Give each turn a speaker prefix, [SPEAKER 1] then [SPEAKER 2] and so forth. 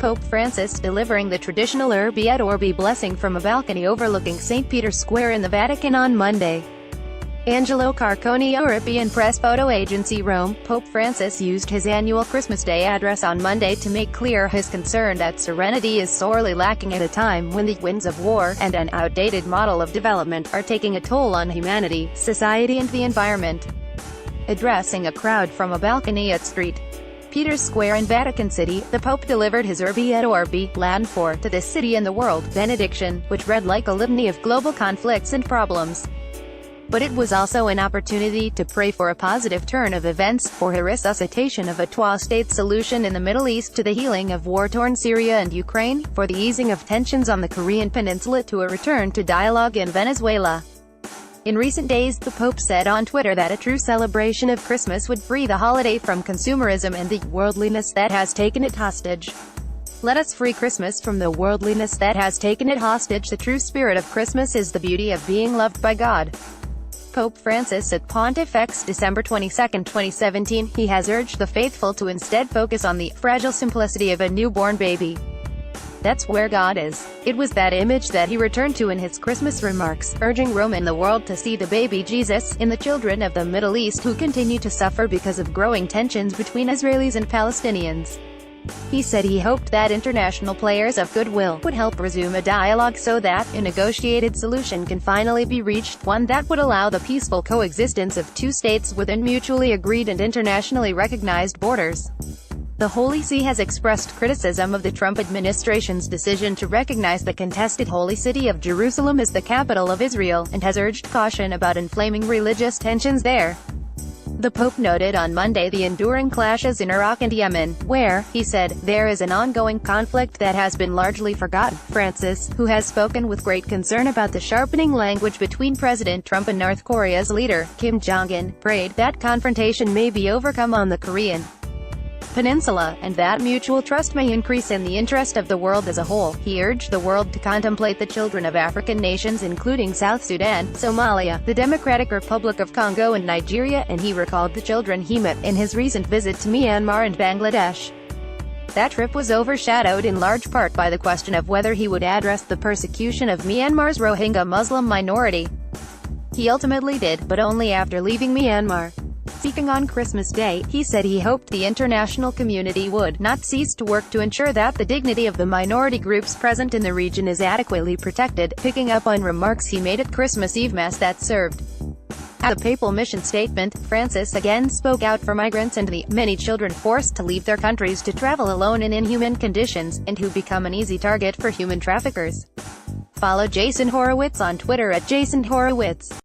[SPEAKER 1] Pope Francis delivering the traditional Urbi et Orbi blessing from a balcony overlooking St. Peter's Square in the Vatican on Monday. Angelo Carconi, European Press Photo Agency, Rome. Pope Francis used his annual Christmas Day address on Monday to make clear his concern that serenity is sorely lacking at a time when the winds of war and an outdated model of development are taking a toll on humanity, society and the environment. Addressing a crowd from a balcony at St. Peter's Square in Vatican City, the Pope delivered his Urbi et Orbi, Latin for "to this city and the world" benediction, which read like a litany of global conflicts and problems. But it was also an opportunity to pray for a positive turn of events, for a resuscitation of a two-state solution in the Middle East, to the healing of war-torn Syria and Ukraine, for the easing of tensions on the Korean peninsula, to a return to dialogue in Venezuela. In recent days, the Pope said on Twitter that a true celebration of Christmas would free the holiday from consumerism and the worldliness that has taken it hostage. Let us free Christmas from the worldliness that has taken it hostage. The true spirit of Christmas is the beauty of being loved by God. Pope Francis at Pontifex, December 22, 2017. He has urged the faithful to instead focus on the fragile simplicity of a newborn baby. That's where God is. It was that image that he returned to in his Christmas remarks, urging Rome and the world to see the baby Jesus in the children of the Middle East who continue to suffer because of growing tensions between Israelis and Palestinians. He said he hoped that international players of goodwill would help resume a dialogue so that a negotiated solution can finally be reached, one that would allow the peaceful coexistence of two states within mutually agreed and internationally recognized borders. The Holy See has expressed criticism of the Trump administration's decision to recognize the contested Holy City of Jerusalem as the capital of Israel, and has urged caution about inflaming religious tensions there. The Pope noted on Monday the enduring clashes in Iraq and Yemen, where, he said, there is an ongoing conflict that has been largely forgotten. Francis, who has spoken with great concern about the sharpening language between President Trump and North Korea's leader, Kim Jong-un, prayed that confrontation may be overcome on the Korean Peninsula, and that mutual trust may increase in the interest of the world as a whole. He urged the world to contemplate the children of African nations including South Sudan, Somalia, the Democratic Republic of Congo and Nigeria, and he recalled the children he met in his recent visit to Myanmar and Bangladesh. That trip was overshadowed in large part by the question of whether he would address the persecution of Myanmar's Rohingya Muslim minority. He ultimately did, but only after leaving Myanmar. Speaking on Christmas Day, he said he hoped the international community would not cease to work to ensure that the dignity of the minority groups present in the region is adequately protected, picking up on remarks he made at Christmas Eve Mass that served as a papal mission statement. Francis again spoke out for migrants and the many children forced to leave their countries to travel alone in inhuman conditions, and who become an easy target for human traffickers. Follow Jason Horowitz on Twitter at Jason Horowitz.